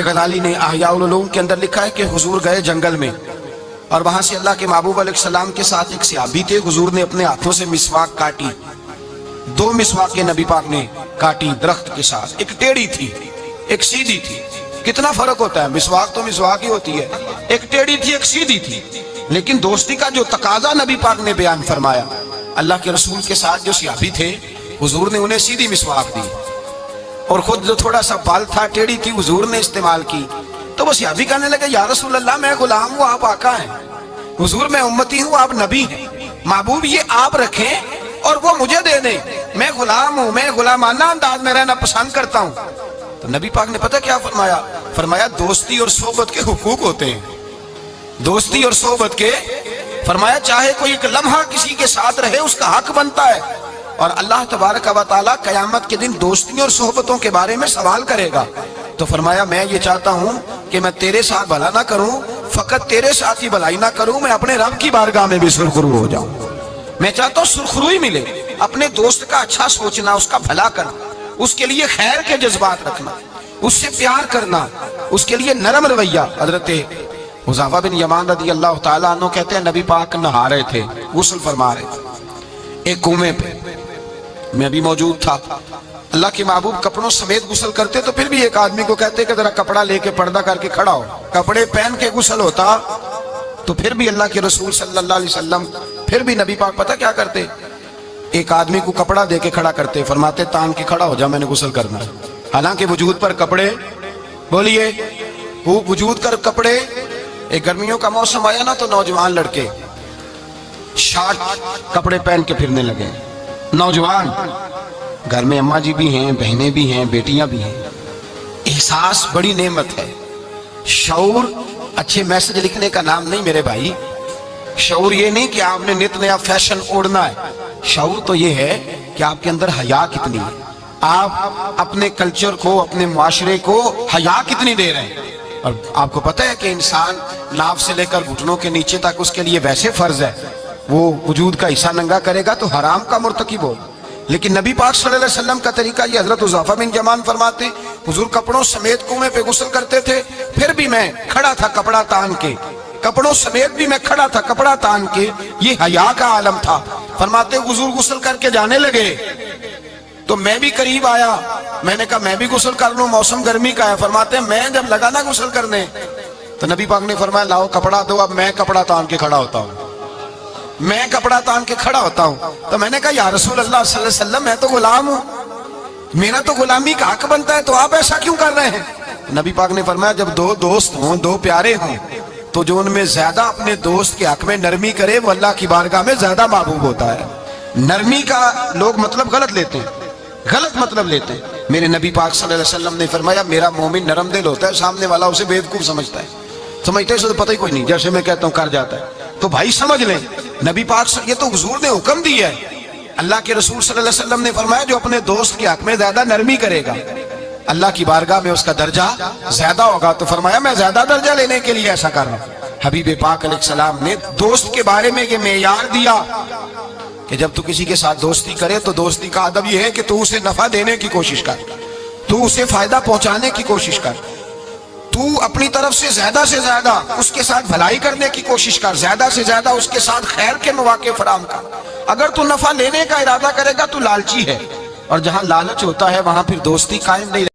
غزالی نے احیاء العلوم کے اندر لکھا ہے کہ حضور گئے جنگل میں اور وہاں سے اللہ کے محبوب علیہ السلام کے ساتھ ایک صحابی تھے. حضور نے اپنے ہاتھوں سے مسواک کاٹی. 2 مسواکیں نبی پاک نے کاٹی درخت کے ساتھ. ایک ٹیڑھی تھی ایک سیدھی تھی. کتنا فرق ہوتا ہے, مسواک تو مسواک ہی ہوتی ہے. ایک ٹیڑھی تھی ایک سیدھی تھی, لیکن دوستی کا جو تقاضا نبی پاک نے بیان فرمایا, اللہ کے رسول کے ساتھ جو صحابی تھے حضور نے انہیں سیدھی مسواک دی, اور خود جو تھوڑا سا بال تھا ٹیڑھی تھی حضور نے استعمال کی. تو وہ صحابی کہنے لگے یا رسول اللہ میں غلام ہوں آپ آقا ہیں, حضور میں امتی ہوں آپ نبی ہیں, محبوب یہ آپ رکھیں اور وہ مجھے دے دیں, میں غلام ہوں, میں غلامانہ انداز میں رہنا پسند کرتا ہوں. تو نبی پاک نے پتہ کیا فرمایا, فرمایا دوستی اور صحبت کے حقوق ہوتے ہیں, دوستی اور صحبت کے. فرمایا چاہے کوئی ایک لمحہ کسی کے ساتھ رہے اس کا حق بنتا ہے, اور اللہ تبارک و تعالیٰ قیامت کے دن دوستیوں اور صحبتوں کے بارے میں سوال کرے گا. تو فرمایا میں یہ چاہتا ہوں کہ میں تیرے ساتھ بھلا نہ کروں, فقط تیرے ساتھ ہی بھلائی نہ کروں, میں اپنے رب کی بارگاہ میں بھی سرخرو ہو جاؤں. میں چاہتا ہوں سرخروئی ملے, اپنے دوست کا اچھا سوچنا, اس کا بھلا کرنا, اس کے لیے خیر کے جذبات رکھنا, اس سے پیار کرنا, اس کے لیے نرم رویہ. حضرت حذیفہ بن یمان رضی اللہ تعالیٰ عنہ کہتے ہیں نبی پاک نہا رہے تھے, غسل فرما رہے تھے ایک کنویں پہ, میں بھی موجود تھا. اللہ کے محبوب کپڑوں سمیت غسل کرتے تو پھر بھی ایک آدمی کو کہتے کہ ذرا کپڑا لے کے پردہ کر کے کھڑا ہو. کپڑے پہن کے غسل ہوتا تو پھر بھی اللہ کے رسول صلی اللہ علیہ وسلم, پھر بھی نبی پاک پتہ کیا کرتے, ایک آدمی کو کپڑا دے کے کھڑا کرتے, فرماتے تان کے کھڑا ہو جا میں نے غسل کرنا. حالانکہ وجود پر کپڑے, بولیے وجود کر کپڑے. ایک گرمیوں کا موسم آیا نا تو نوجوان لڑکے شارٹ کپڑے پہن کے پھرنے لگے. نوجوان گھر میں اماں جی بھی ہیں, بہنیں بھی ہیں, بیٹیاں بھی ہیں. احساس بڑی نعمت ہے. شعور اچھے میسج لکھنے کا نام نہیں میرے بھائی. شعور یہ نہیں کہ آپ نے نت نیا فیشن اوڑھنا ہے. شعور تو یہ ہے کہ آپ کے اندر حیا کتنی ہے, آپ اپنے کلچر کو, اپنے معاشرے کو حیا کتنی دے رہے ہیں. اور آپ کو پتہ ہے کہ انسان ناف سے لے کر گھٹنوں کے نیچے تک اس کے لیے ویسے فرض ہے, وہ وجود کا حصہ ننگا کرے گا تو حرام کا مرتکب ہو. لیکن نبی پاک صلی اللہ علیہ وسلم کا طریقہ یہ. حضرت حذیفہ بن یمان فرماتے حضور کپڑوں سمیت کنویں پہ غسل کرتے تھے, پھر بھی میں کھڑا تھا کپڑا تان کے, کپڑوں سمیت بھی میں کھڑا تھا کپڑا تان کے. یہ حیا کا عالم تھا. فرماتے حضور غسل کر کے جانے لگے تو میں بھی قریب آیا, میں نے کہا میں بھی غسل کر لوں, موسم گرمی کا ہے. فرماتے میں جب لگا نا غسل کرنے تو نبی پاک نے فرمایا لاؤ کپڑا دو, اب میں کپڑا تان کے کھڑا ہوتا ہوں, میں کپڑا تان کے کھڑا ہوتا ہوں. تو میں نے کہا یا رسول اللہ صلی اللہ علیہ وسلم میں تو غلام ہوں, میرا تو غلامی کا حق بنتا ہے, تو آپ ایسا کیوں کر رہے ہیں. نبی پاک نے فرمایا جب 2 دوست ہوں, 2 پیارے ہوں, تو جو ان میں زیادہ اپنے دوست کے حق میں نرمی کرے وہ اللہ کی بارگاہ میں زیادہ محبوب ہوتا ہے. نرمی کا لوگ مطلب غلط لیتے ہیں, غلط مطلب لیتے ہیں. میرے نبی پاک صلی اللہ علیہ وسلم نے فرمایا میرا مومن نرم دل ہوتا ہے, سامنے والا اسے بیوقوف سمجھتا ہے, سمجھتا ہے اسے تو پتہ ہی کوئی نہیں, جیسے میں کہتا ہوں کر جاتا ہے. تو بھائی سمجھ لیں نبی پاک یہ تو حضور نے حکم دیا ہے. اللہ کے رسول صلی اللہ علیہ وسلم نے فرمایا جو اپنے دوست کے حق میں زیادہ نرمی کرے گا اللہ کی بارگاہ میں اس کا درجہ زیادہ ہوگا. تو فرمایا میں زیادہ درجہ لینے کے لیے ایسا کر رہا ہوں. حبیب پاک علیہ السلام نے دوست کے بارے میں یہ معیار دیا کہ جب تو کسی کے ساتھ دوستی کرے تو دوستی کا ادب یہ ہے کہ تو اسے نفع دینے کی کوشش کر, تو اسے فائدہ پہنچانے کی کوشش کر, تو اپنی طرف سے زیادہ اس کے ساتھ بھلائی کرنے کی کوشش کر, زیادہ سے زیادہ اس کے ساتھ خیر کے مواقع فراہم کر. اگر تو نفع لینے کا ارادہ کرے گا تو لالچی ہے, اور جہاں لالچ ہوتا ہے وہاں پھر دوستی قائم نہیں